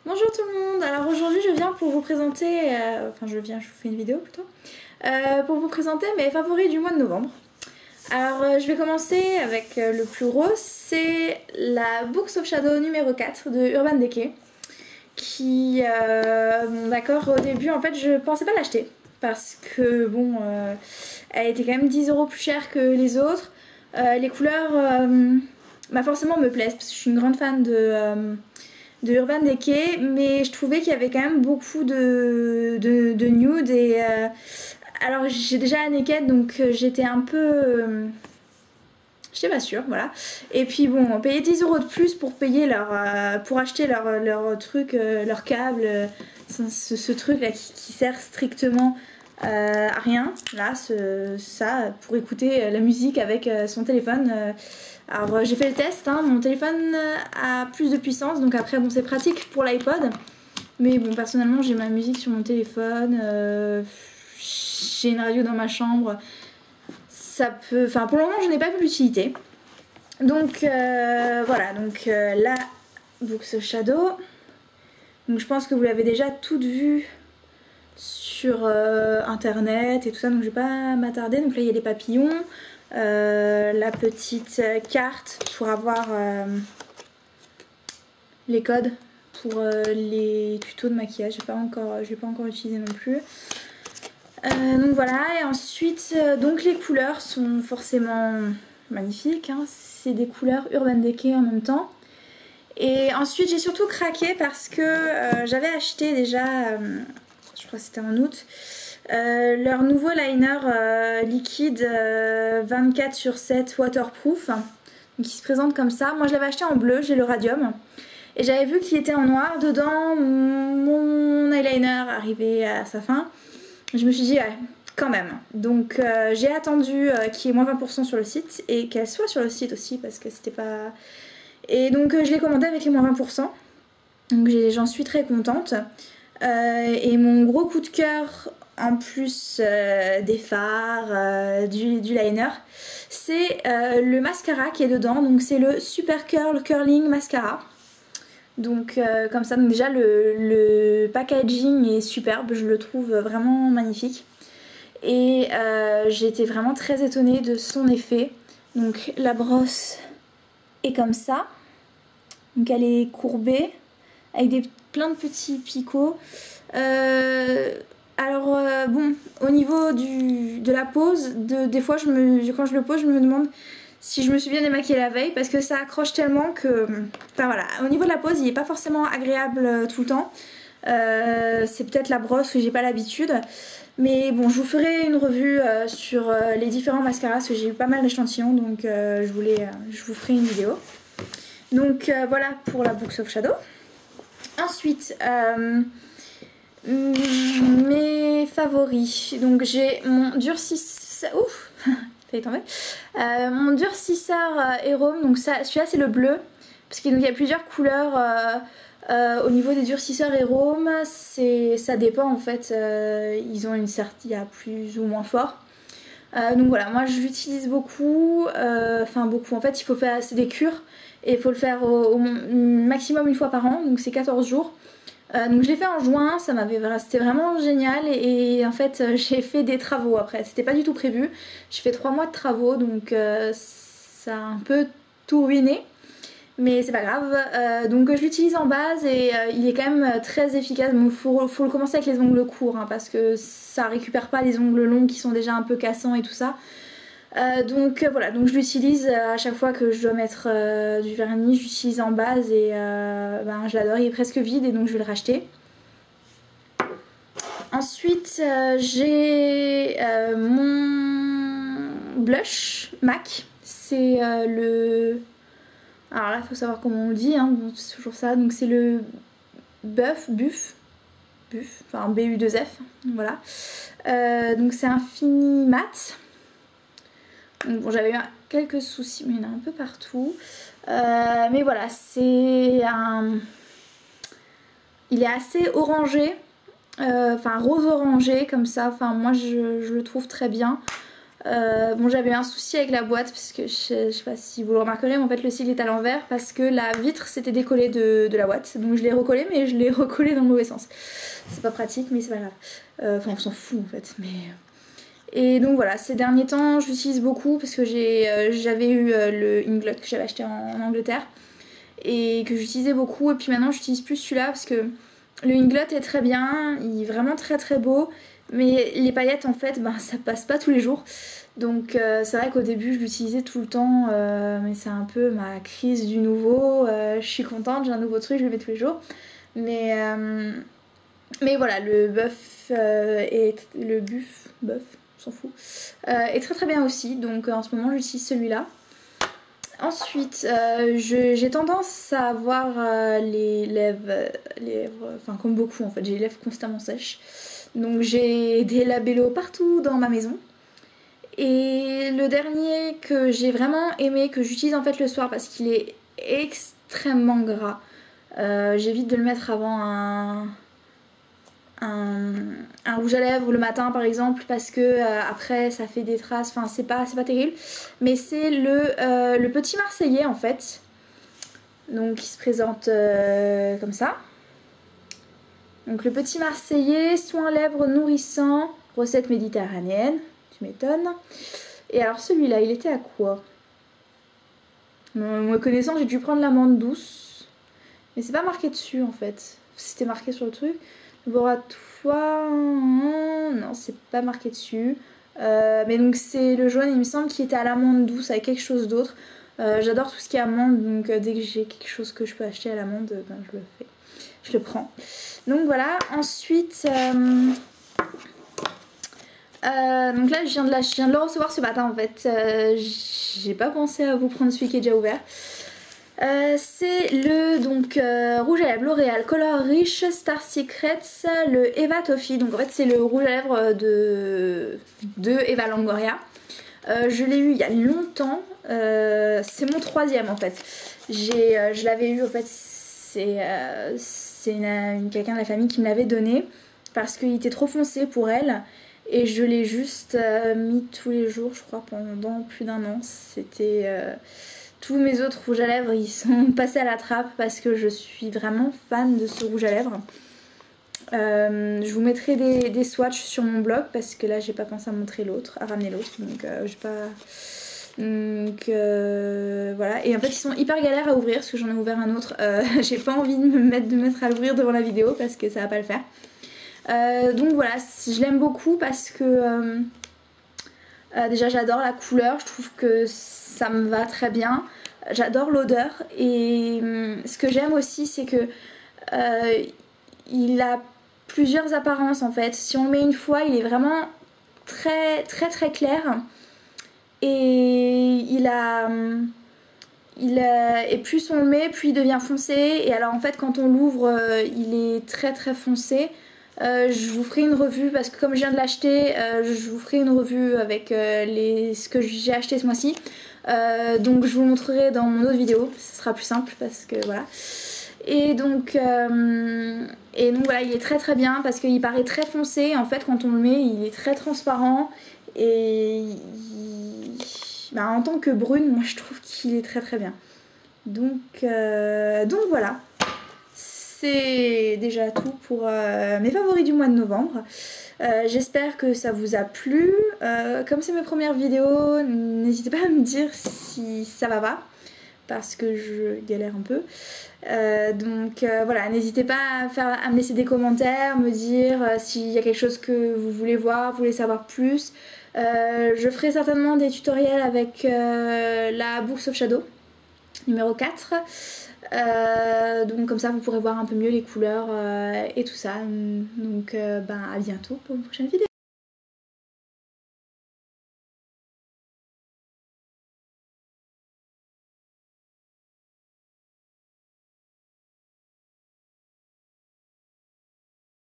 Bonjour tout le monde, alors aujourd'hui je viens pour vous présenter, je vous fais une vidéo plutôt, pour vous présenter mes favoris du mois de novembre. Alors je vais commencer avec le plus gros, c'est la Books of Shadow numéro 4 de Urban Decay. Qui, d'accord, au début en fait je pensais pas l'acheter parce que bon, elle était quand même 10 € plus chère que les autres. Les couleurs forcément me plaisent parce que je suis une grande fan de Urban Decay, mais je trouvais qu'il y avait quand même beaucoup de nude et alors j'ai déjà la Naked donc j'étais un peu j'étais pas sûre, voilà. Et puis bon, payer 10 € de plus pour payer pour acheter leur truc, leur câble, ce truc là qui sert strictement à rien, là, ça, pour écouter la musique avec son téléphone. Alors j'ai fait le test, hein, mon téléphone a plus de puissance, donc après bon c'est pratique pour l'iPod. Mais bon personnellement j'ai ma musique sur mon téléphone, j'ai une radio dans ma chambre. Ça peut, enfin pour le moment je n'ai pas vu l'utilité. Donc voilà, donc la Books of Shadow. Donc je pense que vous l'avez déjà toute vue sur internet et tout ça, donc je vais pas m'attarder. Donc là il y a les papillons, la petite carte pour avoir les codes pour les tutos de maquillage. Je l'ai pas encore utilisé non plus. Donc voilà, et ensuite donc les couleurs sont forcément magnifiques, hein. C'est des couleurs Urban Decay en même temps. Et ensuite j'ai surtout craqué parce que j'avais acheté déjà, je crois que c'était en août, leur nouveau liner liquide 24/7 waterproof, donc qui se présente comme ça. Moi je l'avais acheté en bleu, j'ai le radium. Et j'avais vu qu'il était en noir dedans, mon eyeliner arrivait à sa fin. Je me suis dit ouais, quand même. Donc j'ai attendu qu'il y ait moins 20% sur le site et qu'elle soit sur le site aussi parce que c'était pas... Et donc je l'ai commandé avec les moins 20%. Donc j'en suis très contente. Et mon gros coup de cœur en plus des fards, du liner, c'est le mascara qui est dedans. Donc c'est le Super Curl Curling Mascara. Donc comme ça, donc déjà le packaging est superbe, je le trouve vraiment magnifique. Et j'ai été vraiment très étonnée de son effet. Donc la brosse est comme ça. Donc elle est courbée avec plein de petits picots. Alors bon, au niveau de la pose, des fois quand je le pose, je me demande si je me suis bien démaquillée la veille parce que ça accroche tellement que... Enfin voilà, au niveau de la pose il n'est pas forcément agréable tout le temps. C'est peut-être la brosse où j'ai pas l'habitude. Mais bon, je vous ferai une revue sur les différents mascaras parce que j'ai eu pas mal d'échantillons, donc je vous ferai une vidéo. Donc voilà pour la Books of Shadow. Ensuite, mes favoris. Donc j'ai mon durcisseur... Ouf, failli tomber. Mon durcisseur Hérôme, donc celui-là c'est le bleu, parce qu'il y a plusieurs couleurs au niveau des durcisseurs Hérôme, ça dépend en fait, ils ont il y a plus ou moins fort. Donc voilà, moi je l'utilise beaucoup, beaucoup, en fait il faut faire, c'est des cures, et il faut le faire au maximum une fois par an, donc c'est 14 jours. Donc je l'ai fait en juin, c'était vraiment génial et en fait j'ai fait des travaux après, c'était pas du tout prévu. J'ai fait 3 mois de travaux donc ça a un peu tout ruiné, mais c'est pas grave. Donc je l'utilise en base et il est quand même très efficace. Bon, faut le commencer avec les ongles courts, hein, parce que ça récupère pas les ongles longs qui sont déjà un peu cassants et tout ça. Donc voilà, donc je l'utilise à chaque fois que je dois mettre du vernis, j'utilise en base et je l'adore, il est presque vide et donc je vais le racheter. Ensuite j'ai mon blush MAC, c'est le... Alors là il faut savoir comment on le dit, hein, bon, c'est toujours ça, donc c'est le Buff, enfin BU2F, voilà. Donc c'est un fini mat. Bon, j'avais eu quelques soucis, mais il y en a un peu partout. Mais voilà, il est assez orangé, rose orangé comme ça. Enfin, moi je le trouve très bien. Bon, j'avais eu un souci avec la boîte parce que je sais pas si vous le remarquerez, mais en fait le cil est à l'envers parce que la vitre s'était décollée de la boîte. Donc je l'ai recollé, mais je l'ai recollé dans le mauvais sens. C'est pas pratique, mais c'est pas grave. Enfin, on s'en fout en fait. Mais... Et donc voilà, ces derniers temps, je l'utilise beaucoup parce que j'avais eu le Inglot que j'avais acheté en Angleterre et que j'utilisais beaucoup. Et puis maintenant, j'utilise plus celui-là parce que le Inglot est très bien, il est vraiment très très beau. Mais les paillettes en fait, ben, ça passe pas tous les jours. Donc c'est vrai qu'au début je l'utilisais tout le temps, mais c'est un peu ma crise du nouveau. Je suis contente, j'ai un nouveau truc, je le mets tous les jours. Mais voilà, le bœuf bœuf, on s'en fout, est très très bien aussi. Donc en ce moment j'utilise celui-là. Ensuite, j'ai tendance à avoir les lèvres, enfin comme beaucoup en fait, j'ai les lèvres constamment sèches. Donc j'ai des labellos partout dans ma maison. Et le dernier que j'ai vraiment aimé, que j'utilise en fait le soir parce qu'il est extrêmement gras. J'évite de le mettre avant un rouge à lèvres le matin par exemple parce que après ça fait des traces, enfin c'est pas terrible. Mais c'est le petit Marseillais en fait. Donc il se présente comme ça. Donc le petit Marseillais, soin lèvres nourrissant, recette méditerranéenne, tu m'étonnes. Et alors celui-là, il était à quoi? Moi connaissant, j'ai dû prendre l'amande douce. Mais c'est pas marqué dessus en fait. C'était marqué sur le truc. Laboratoire, non, c'est pas marqué dessus. Mais donc c'est le jaune, il me semble, qui était à l'amande douce avec quelque chose d'autre. J'adore tout ce qui est amande, donc dès que j'ai quelque chose que je peux acheter à l'amande, ben, je le fais. Je le prends. Donc voilà, ensuite... donc là je viens de le recevoir ce matin en fait. J'ai pas pensé à vous prendre celui qui est déjà ouvert. C'est le rouge à lèvres L'Oréal Color Rich Star Secrets, le Eva Toffee. Donc en fait c'est le rouge à lèvres de Eva Longoria. Je l'ai eu il y a longtemps. C'est mon troisième en fait. Je l'avais eu en fait, c'est quelqu'un de la famille qui me l'avait donné parce qu'il était trop foncé pour elle. Et je l'ai juste mis tous les jours, je crois, pendant plus d'un an. C'était... tous mes autres rouges à lèvres, ils sont passés à la trappe parce que je suis vraiment fan de ce rouge à lèvres. Je vous mettrai des swatchs sur mon blog parce que là, j'ai pas pensé à montrer l'autre, à ramener l'autre. Donc, j'ai pas... Donc voilà, et en fait ils sont hyper galères à ouvrir parce que j'en ai ouvert un autre. J'ai pas envie de me mettre à l'ouvrir devant la vidéo parce que ça va pas le faire. Donc voilà, je l'aime beaucoup parce que déjà j'adore la couleur, je trouve que ça me va très bien. J'adore l'odeur et ce que j'aime aussi c'est que il a plusieurs apparences en fait. Si on le met une fois, il est vraiment très très très clair. Et et plus on le met, plus il devient foncé. Et alors en fait quand on l'ouvre, il est très très foncé. Je vous ferai une revue parce que comme je viens de l'acheter, je vous ferai une revue avec ce que j'ai acheté ce mois-ci. Donc je vous le montrerai dans mon autre vidéo, ce sera plus simple parce que voilà. Et donc voilà, il est très très bien parce qu'il paraît très foncé. En fait quand on le met, il est très transparent. Et bah, en tant que brune, moi je trouve qu'il est très très bien. Donc voilà. C'est déjà tout pour mes favoris du mois de novembre. J'espère que ça vous a plu. Comme c'est mes premières vidéos, n'hésitez pas à me dire si ça va pas. Parce que je galère un peu. Voilà, n'hésitez pas à me laisser des commentaires, me dire s'il y a quelque chose que vous voulez voir, vous voulez savoir plus. Je ferai certainement des tutoriels avec la Books of Shadow numéro 4. Donc comme ça vous pourrez voir un peu mieux les couleurs et tout ça. Donc à bientôt pour une prochaine vidéo.